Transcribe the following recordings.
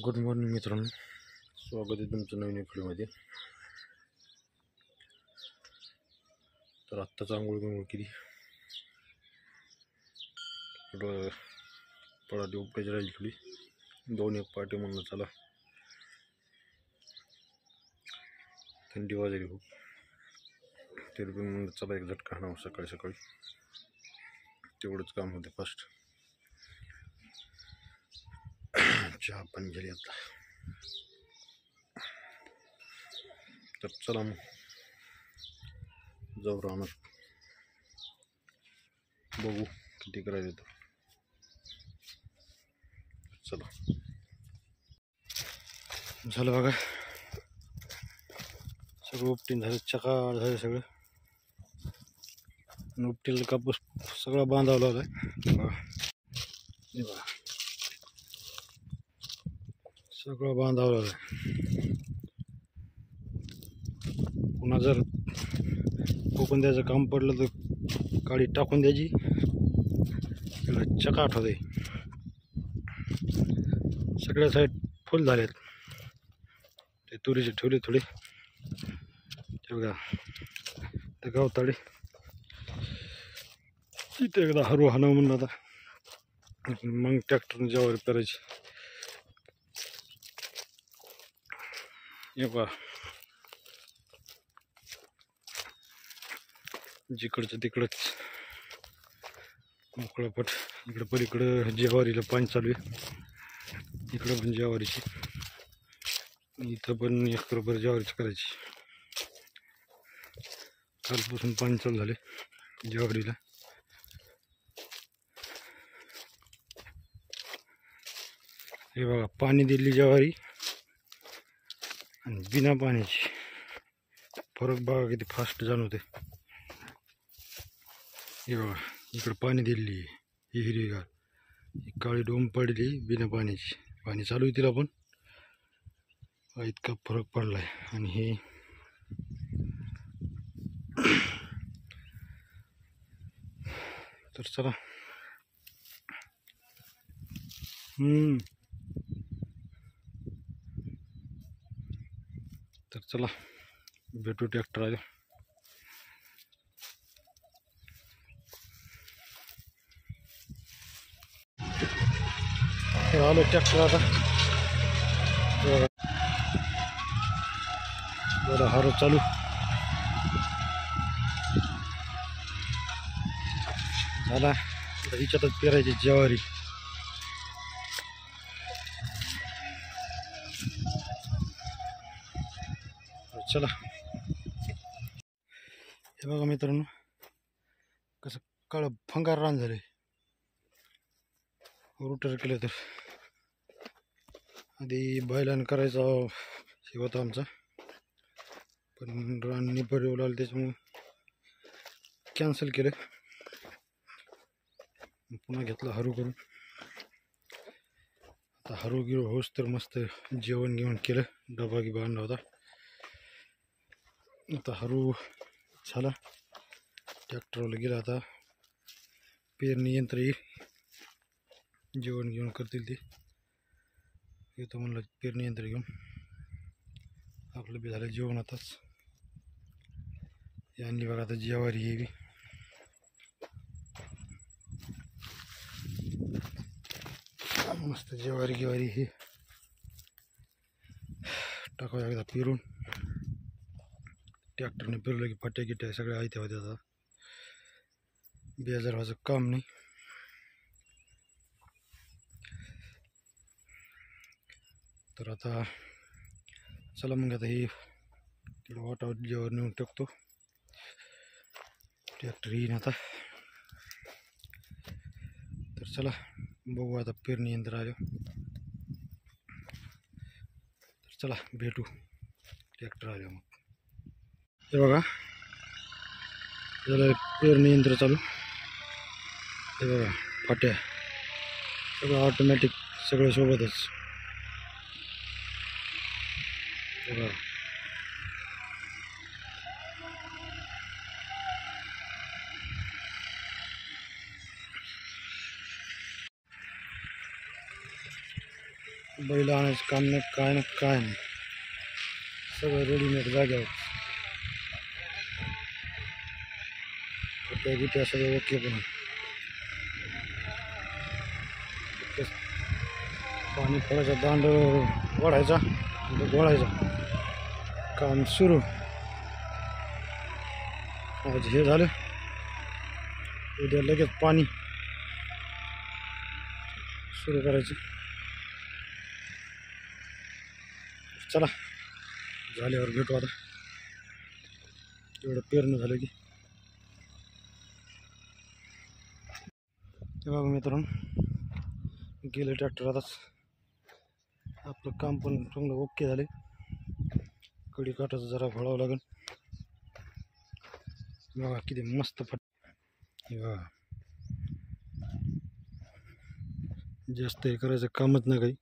Good morning मित्रांनो, स्वागत आहे तुमचं नवीन व्हिडिओमध्ये. तर आत्ताच आंघोळ केली. थोडं पळाली उपकायची राहिली थोडी, 2-1 पाटे म्हणून चला. थंडी वाजली खूप, तरी पण म्हणलं चला एक झटका आणावं सकाळी सकाळी. तेवढंच काम होते फास्ट. चहा पाणी झाली आता. तर चला मग जाऊ राहणार, बघू किती करायचं तर. चला झालं बघा, सगळं उपटीन झालं, चकाळ झालं सगळं. उपटीला कापूस सगळा बांधावा लागलाय बघा, सगळं बांधावं लागलं. पुन्हा जर कोकण द्यायचं काम पडलं तर काळी टाकून द्यायची, त्याला चकाट होते. सगळ्या साईड फुल झालेत. ते तुरीचे ठेवले थोडे, ते बघा ते गावताळे. तिथे एकदा हरू हाणं म्हणून आता मग ट्रॅक्टरने ज्वारी करायची. हे बघा जिकडचं तिकडंच मोकळपट. इकडं पलीकडं ज्वारीला पाणी चालू आहे, इकडं पण ज्वारीची, इथं पण एकरभर ज्वारीची करायची. कालपासून पाणी चालू झाले ज्वारीला. हे बघा पाणी दिली ज्वारी आणि बिना पाण्याची फरक बघा किती फास्ट जाणवते. हे बघा इकडं पाणी दिली, ही हिरवीगार, ही काळी डोंब पडली बिना पाण्याची. पाणी चालू आहे तिला पण इतका फरक पडलाय. आणि हे तर चला तर चला भेटू ट्रॅक्टर आले. आलो ट्रॅक्टर आता. बरं हारो चालू झाला. हिच्यातच पेरायची ज्वारी. चला हे बघा मित्रांनो, कसं काळं फंगार रान झाले. रोटर केलं तर आधी बैलानं करायचा हे होता आमचा, पण रान निबर येऊ लागलं त्याच्यामुळं कॅन्सल केलं. पुन्हा घेतला हरू करून. आता हरू गिरू होस तर मस्त जेवण घेऊन केलं, डबा गिबा आणला होता. आता हरू झाला, ट्रॅक्टरला गेला. आता पेरणी यंत्र येईल, जेवण घेऊन करतील ते. येतो म्हणलं पेरणी यंत्र घेऊन. आपलं बी झालं जेवण आताच. आणली बघा आता ज्वारी. हे बी मस्त ज्वारी गिवारी हे टाकावं एकदा पेरून. ट्रॅक्टरने पेरलं की फाट्या गिट्या सगळ्या आयत्या होत्या. आता बेजार व्हायचं काम नाही. तर आता चला मग आता हे तिकडं वाटावर ज्वारी नेऊन टाकतो. ट्रॅक्टर येईन आता. तर चला बघू आता पेरणी यंत्र आलं. तर चला भेटू ट्रॅक्टर आलं मग. हे बघा झालं पेरणी यंत्र चालू. हे बघा फाट्या सगळं ऑटोमॅटिक, सगळं सोबतच. बघा बैल आणायचं काम नाही, काय नाही काय नाही, सगळं रेडीमेड जाग्यावर. त्या गिट्या सगळं ओके पण आहे. पाणी पडायचा, दांड वाढायचा, गोळायचा, काम सुरू. आज हे झालं, उद्या लगेच पाणी सुरू करायचं. चला झाल्यावर भेटू आता. एवढं पेरणं झालं की हे बघा मित्रांनो, गेलं ट्रॅक्टर. आताच आपलं काम पण चांगलं ओके झाले. कडी काटाचं जरा घोळावं लागेल. बघा किती मस्त हे बघा, जास्त हे करायचं कामच नाही काही.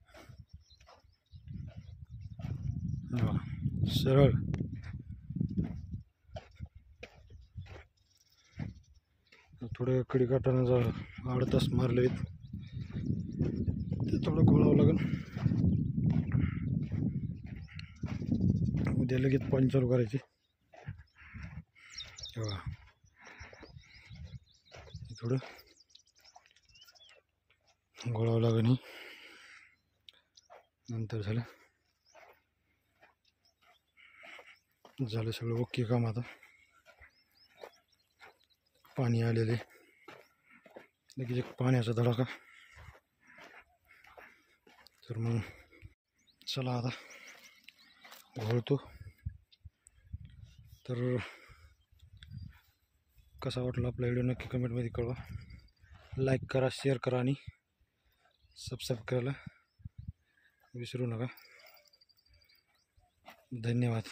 सरळ थोडं कडी काटानं जर 8 तास मारले ते थोडं घोळावं लागेल. उद्या लगेच पाणी चालू करायचे. बघा थोडं घोळावं लागेल. ही नंतर झालं सगळं ओके काम. आता पाणी आलेले, लगेच एक पाण्याचा धडाका. तर मग चला आता घोळतो. तर कसा वाटला आपला व्हिडिओ नक्की कमेंटमध्ये कळवा. लाईक करा, शेअर करा आणि सबस्क्राईब करायला विसरू नका. धन्यवाद.